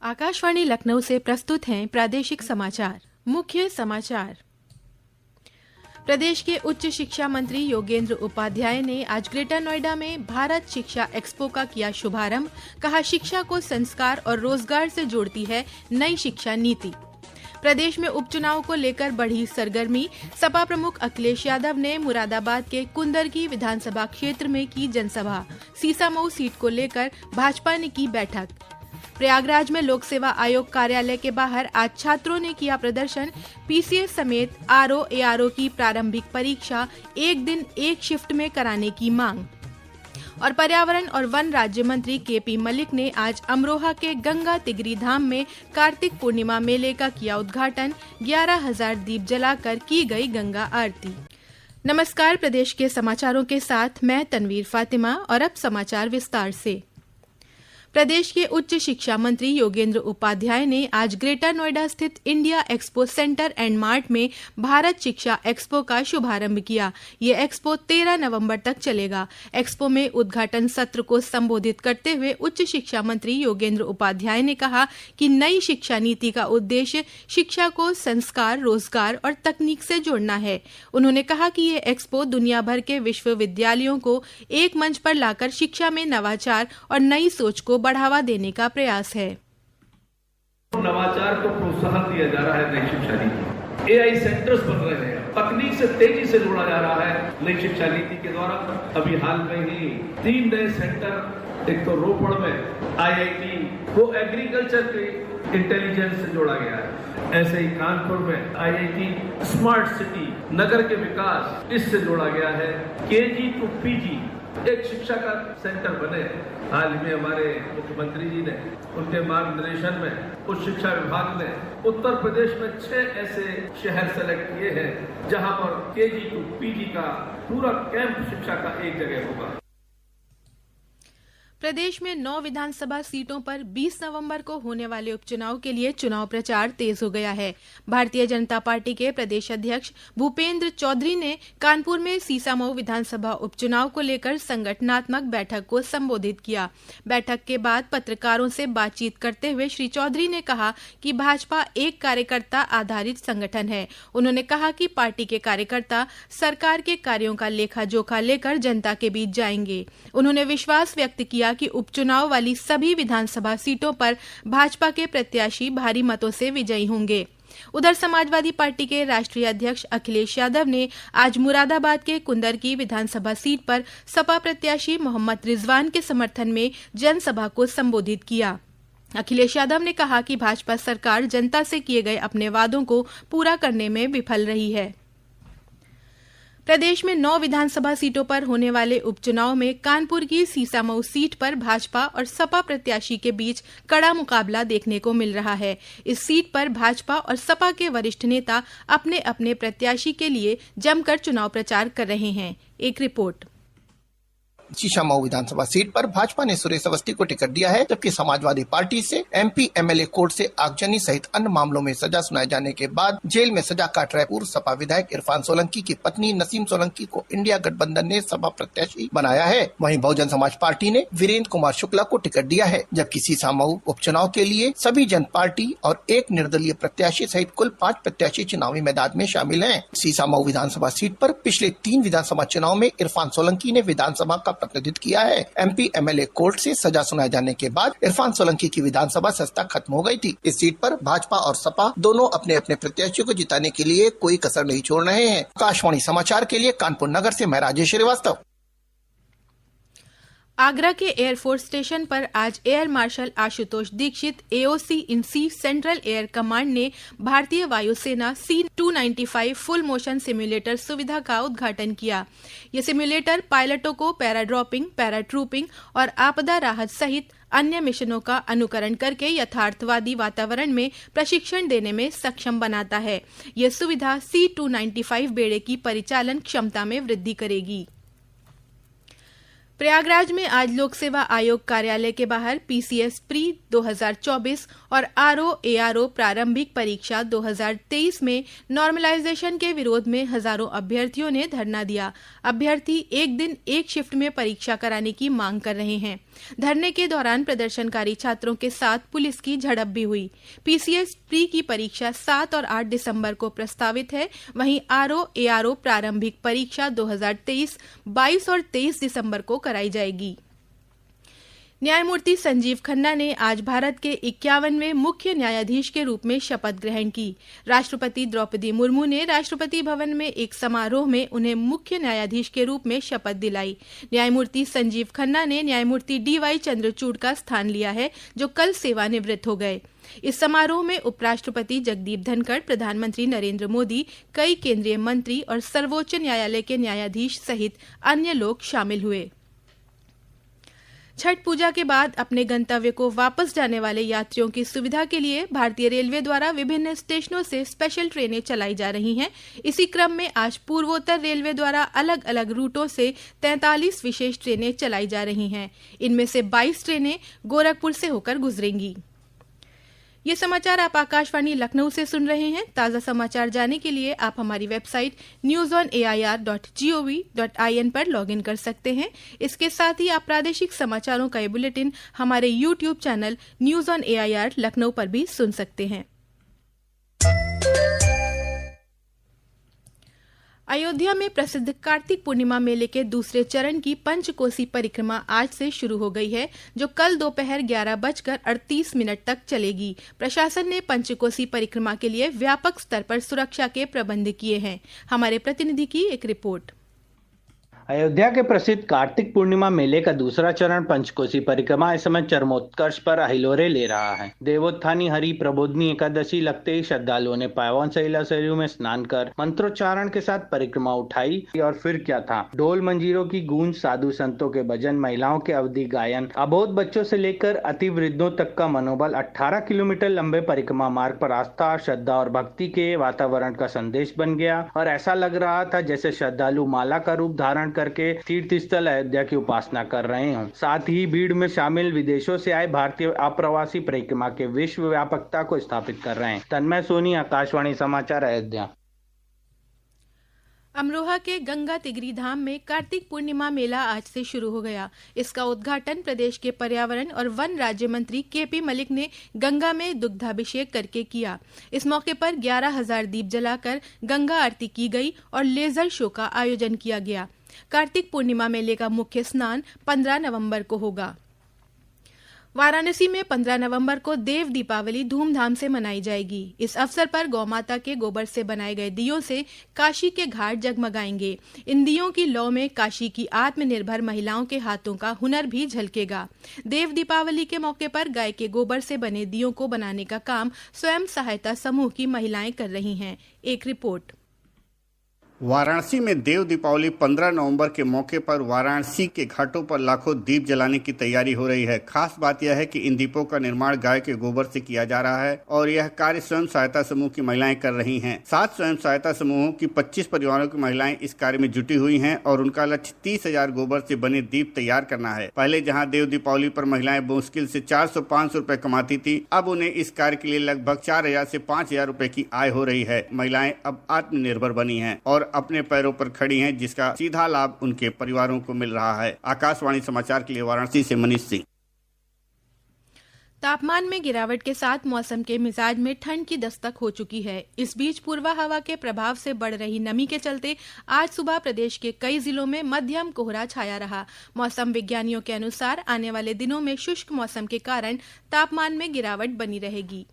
आकाशवाणी लखनऊ से प्रस्तुत हैं प्रादेशिक समाचार। मुख्य समाचार। प्रदेश के उच्च शिक्षा मंत्री योगेंद्र उपाध्याय ने आज ग्रेटर नोएडा में भारत शिक्षा एक्सपो का किया शुभारंभ। कहा, शिक्षा को संस्कार और रोजगार से जोड़ती है नई शिक्षा नीति। प्रदेश में उपचुनाव को लेकर बढ़ी सरगर्मी। सपा प्रमुख अखिलेश यादव ने मुरादाबाद के कुंदरकी विधानसभा क्षेत्र में की जनसभा। सीसामऊ सीट को लेकर भाजपा ने की बैठक। प्रयागराज में लोक सेवा आयोग कार्यालय के बाहर आज छात्रों ने किया प्रदर्शन। पीसीएस समेत आरओ एआरओ की प्रारंभिक परीक्षा एक दिन एक शिफ्ट में कराने की मांग। और पर्यावरण और वन राज्य मंत्री केपी मलिक ने आज अमरोहा के गंगा तिगरी धाम में कार्तिक पूर्णिमा मेले का किया उद्घाटन। 11,000 दीप जलाकर की गई गंगा आरती। नमस्कार, प्रदेश के समाचारों के साथ मैं तनवीर फातिमा और अब समाचार विस्तार से। प्रदेश के उच्च शिक्षा मंत्री योगेंद्र उपाध्याय ने आज ग्रेटर नोएडा स्थित India expo centre and mart में भारत शिक्षा एक्सपो का शुभारंभ किया। ये एक्सपो 13 नवंबर तक चलेगा। एक्सपो में उद्घाटन सत्र को संबोधित करते हुए उच्च शिक्षा मंत्री योगेंद्र उपाध्याय ने कहा कि नई शिक्षा नीति का उद्देश्य शिक्षा को संस्कार, रोजगार और तकनीक से जोड़ना है। उन्होंने कहा कि ये एक्सपो दुनिया भर के विश्वविद्यालयों को एक मंच पर लाकर शिक्षा में नवाचार और नई सोच को बढ़ावा देने का प्रयास है। नवाचार को प्रोत्साहन दिया जा रहा है नई शिक्षा नीति। एआई सेंटर्स बन रहे हैं, तकनीक से तेजी से जोड़ा जा रहा है नई शिक्षा नीति के द्वारा। अभी हाल में ही 3 नए सेंटर, एक तो रोपड़ में आईआईटी को एग्रीकल्चर के इंटेलिजेंस से जोड़ा गया है। ऐसे ही कानपुर में आईआईटी स्मार्ट सिटी नगर के विकास इससे जोड़ा गया है। केजी टू पीजी एक शिक्षा का सेंटर बने। हाल में हमारे मुख्यमंत्री जी ने उनके मार्गदर्शन में उच्च शिक्षा विभाग ने उत्तर प्रदेश में 6 ऐसे शहर सेलेक्ट किए हैं जहां पर केजी टू पीजी का पूरा कैंप शिक्षा का एक जगह होगा। प्रदेश में 9 विधानसभा सीटों पर 20 नवंबर को होने वाले उपचुनाव के लिए चुनाव प्रचार तेज हो गया है। भारतीय जनता पार्टी के प्रदेश अध्यक्ष भूपेंद्र चौधरी ने कानपुर में सीसामऊ विधानसभा उपचुनाव को लेकर संगठनात्मक बैठक को संबोधित किया। बैठक के बाद पत्रकारों से बातचीत करते हुए श्री चौधरी ने कहा कि भाजपा एक कार्यकर्ता आधारित संगठन है। उन्होंने कहा कि पार्टी के कार्यकर्ता सरकार के कार्यों का लेखा जोखा लेकर जनता के बीच जाएंगे। उन्होंने विश्वास व्यक्त किया कि उपचुनाव वाली सभी विधानसभा सीटों पर भाजपा के प्रत्याशी भारी मतों से विजयी होंगे। उधर समाजवादी पार्टी के राष्ट्रीय अध्यक्ष अखिलेश यादव ने आज मुरादाबाद के कुंदरकी विधानसभा सीट पर सपा प्रत्याशी मोहम्मद रिजवान के समर्थन में जनसभा को संबोधित किया। अखिलेश यादव ने कहा कि भाजपा सरकार जनता से किए गए अपने वादों को पूरा करने में विफल रही है। प्रदेश में 9 विधानसभा सीटों पर होने वाले उपचुनाव में कानपुर की सीसामऊ सीट पर भाजपा और सपा प्रत्याशी के बीच कड़ा मुकाबला देखने को मिल रहा है। इस सीट पर भाजपा और सपा के वरिष्ठ नेता अपने अपने प्रत्याशी के लिए जमकर चुनाव प्रचार कर रहे हैं। एक रिपोर्ट। सीसामऊ विधानसभा सीट पर भाजपा ने सुरेश अवस्थी को टिकट दिया है, जबकि समाजवादी पार्टी से एमपी एमएलए कोर्ट से आगजनी सहित अन्य मामलों में सजा सुनाए जाने के बाद जेल में सजा काट रहे पूर्व सपा विधायक इरफान सोलंकी की पत्नी नसीम सोलंकी को इंडिया गठबंधन ने सपा प्रत्याशी बनाया है। वहीं बहुजन समाज पार्टी ने वीरेंद्र कुमार शुक्ला को टिकट दिया है, जबकि सीसामऊ उपचुनाव के लिए सभी जन पार्टी और एक निर्दलीय प्रत्याशी सहित कुल 5 प्रत्याशी चुनावी मैदान में शामिल है। सीसामऊ विधानसभा सीट पर पिछले 3 विधानसभा चुनाव में इरफान सोलंकी ने विधानसभा का प्रतिनिधित्व किया है। एमपी एमएलए कोर्ट से सजा सुनाए जाने के बाद इरफान सोलंकी की विधानसभा सत्ता खत्म हो गई थी। इस सीट पर भाजपा और सपा दोनों अपने अपने प्रत्याशियों को जिताने के लिए कोई कसर नहीं छोड़ रहे हैं। आकाशवाणी समाचार के लिए कानपुर नगर से मैं राजेश श्रीवास्तव। आगरा के एयरफोर्स स्टेशन पर आज air marshal Ashutosh Dikshit AOC in C central air command ने भारतीय वायुसेना C-295 फुल मोशन सिम्युलेटर सुविधा का उद्घाटन किया। ये सिम्युलेटर पायलटों को पैराड्रॉपिंग, पैराट्रूपिंग और आपदा राहत सहित अन्य मिशनों का अनुकरण करके यथार्थवादी वातावरण में प्रशिक्षण देने में सक्षम बनाता है। यह सुविधा C-295 बेड़े की परिचालन क्षमता में वृद्धि करेगी। प्रयागराज में आज लोक सेवा आयोग कार्यालय के बाहर पीसीएस प्री 2024 और आरओ-एआरओ प्रारंभिक परीक्षा 2023 में नॉर्मलाइजेशन के विरोध में हजारों अभ्यर्थियों ने धरना दिया। अभ्यर्थी एक दिन एक शिफ्ट में परीक्षा कराने की मांग कर रहे हैं। धरने के दौरान प्रदर्शनकारी छात्रों के साथ पुलिस की झड़प भी हुई। पीसीएस प्री की परीक्षा 7 और 8 दिसंबर को प्रस्तावित है, वहीं आरओ-एआरओ प्रारंभिक परीक्षा 2023 22 और 23 दिसंबर को कराई जाएगी। न्यायमूर्ति संजीव खन्ना ने आज भारत के 51वें मुख्य न्यायाधीश के रूप में शपथ ग्रहण की। राष्ट्रपति द्रौपदी मुर्मू ने राष्ट्रपति भवन में एक समारोह में उन्हें मुख्य न्यायाधीश के रूप में शपथ दिलाई। न्यायमूर्ति संजीव खन्ना ने न्यायमूर्ति डीवाई चंद्रचूड़ का स्थान लिया है, जो कल सेवानिवृत्त हो गए। इस समारोह में उपराष्ट्रपति जगदीप धनखड़, प्रधानमंत्री नरेंद्र मोदी, कई केंद्रीय मंत्री और सर्वोच्च न्यायालय के न्यायाधीश सहित अन्य लोग शामिल हुए। छठ पूजा के बाद अपने गंतव्य को वापस जाने वाले यात्रियों की सुविधा के लिए भारतीय रेलवे द्वारा विभिन्न स्टेशनों से स्पेशल ट्रेनें चलाई जा रही हैं। इसी क्रम में आज पूर्वोत्तर रेलवे द्वारा अलग अलग रूटों से 43 विशेष ट्रेनें चलाई जा रही हैं। इनमें से 22 ट्रेनें गोरखपुर से होकर गुजरेंगी। ये समाचार आप आकाशवाणी लखनऊ से सुन रहे हैं। ताज़ा समाचार जानने के लिए आप हमारी वेबसाइट newsonair.gov.in पर लॉगिन कर सकते हैं। इसके साथ ही आप प्रादेशिक समाचारों का ये बुलेटिन हमारे YouTube channel news on AIR Lucknow पर भी सुन सकते हैं। अयोध्या में प्रसिद्ध कार्तिक पूर्णिमा मेले के दूसरे चरण की पंचकोसी परिक्रमा आज से शुरू हो गई है, जो कल दोपहर 11:38 तक चलेगी। प्रशासन ने पंचकोसी परिक्रमा के लिए व्यापक स्तर पर सुरक्षा के प्रबंध किए हैं। हमारे प्रतिनिधि की एक रिपोर्ट। अयोध्या के प्रसिद्ध कार्तिक पूर्णिमा मेले का दूसरा चरण पंचकोसी परिक्रमा इस समय चरमोत्कर्ष पर अहिलोरे ले रहा है। देवोत्थानी हरि प्रबोधनी एकादशी लगते ही श्रद्धालुओं ने पावन सैला सरयू में स्नान कर मंत्रोच्चारण के साथ परिक्रमा उठाई। और फिर क्या था, ढोल मंजीरों की गूंज, साधु संतों के भजन, महिलाओं के अवधि गायन, अबोध बच्चों से लेकर अति वृद्धों तक का मनोबल 18 किलोमीटर लंबे परिक्रमा मार्ग पर आस्था, श्रद्धा और भक्ति के वातावरण का संदेश बन गया। और ऐसा लग रहा था जैसे श्रद्धालु माला का रूप धारण करके तीर्थ स्थल अयोध्या की उपासना कर रहे हों। साथ ही भीड़ में शामिल विदेशों से आए भारतीय अप्रवासी परिक्रमा के विश्व व्यापकता को स्थापित कर रहे हैं। तन्मय सोनी, आकाशवाणी समाचार, अयोध्या। अमरोहा के गंगा तिगरी धाम में कार्तिक पूर्णिमा मेला आज से शुरू हो गया। इसका उद्घाटन प्रदेश के पर्यावरण और वन राज्य मंत्री केपी मलिक ने गंगा में दुग्धाभिषेक करके किया। इस मौके पर 11,000 दीप जलाकर गंगा आरती की गई और लेजर शो का आयोजन किया गया। कार्तिक पूर्णिमा मेले का मुख्य स्नान 15 नवंबर को होगा। वाराणसी में 15 नवंबर को देव दीपावली धूमधाम से मनाई जाएगी। इस अवसर पर गौमाता के गोबर से बनाए गए दियों से काशी के घाट जगमगाएंगे। इन दियों की लौ में काशी की आत्मनिर्भर महिलाओं के हाथों का हुनर भी झलकेगा। देव दीपावली के मौके पर गाय के गोबर से बने दियों को बनाने का काम स्वयं सहायता समूह की महिलाएं कर रही हैं। एक रिपोर्ट। वाराणसी में देव दीपावली 15 नवंबर के मौके पर वाराणसी के घाटों पर लाखों दीप जलाने की तैयारी हो रही है। खास बात यह है कि इन दीपों का निर्माण गाय के गोबर से किया जा रहा है और यह कार्य स्वयं सहायता समूह की महिलाएं कर रही हैं। 7 स्वयं सहायता समूहों की 25 परिवारों की महिलाएं इस कार्य में जुटी हुई हैं और उनका लक्ष्य 30,000 गोबर से बने दीप तैयार करना है। पहले जहाँ देव दीपावली पर महिलाएं मुश्किल से 400-500 रुपए कमाती थी, अब उन्हें इस कार्य के लिए लगभग 4,000 से 5,000 रुपए की आय हो रही है। महिलाएं अब आत्मनिर्भर बनी हैं और अपने पैरों पर खड़ी हैं, जिसका सीधा लाभ उनके परिवारों को मिल रहा है। आकाशवाणी समाचार के लिए वाराणसी से मनीष सिंह। तापमान में गिरावट के साथ मौसम के मिजाज में ठंड की दस्तक हो चुकी है। इस बीच पूर्वा हवा के प्रभाव से बढ़ रही नमी के चलते आज सुबह प्रदेश के कई जिलों में मध्यम कोहरा छाया रहा। मौसम विज्ञानियों के अनुसार आने वाले दिनों में शुष्क मौसम के कारण तापमान में गिरावट बनी रहेगी।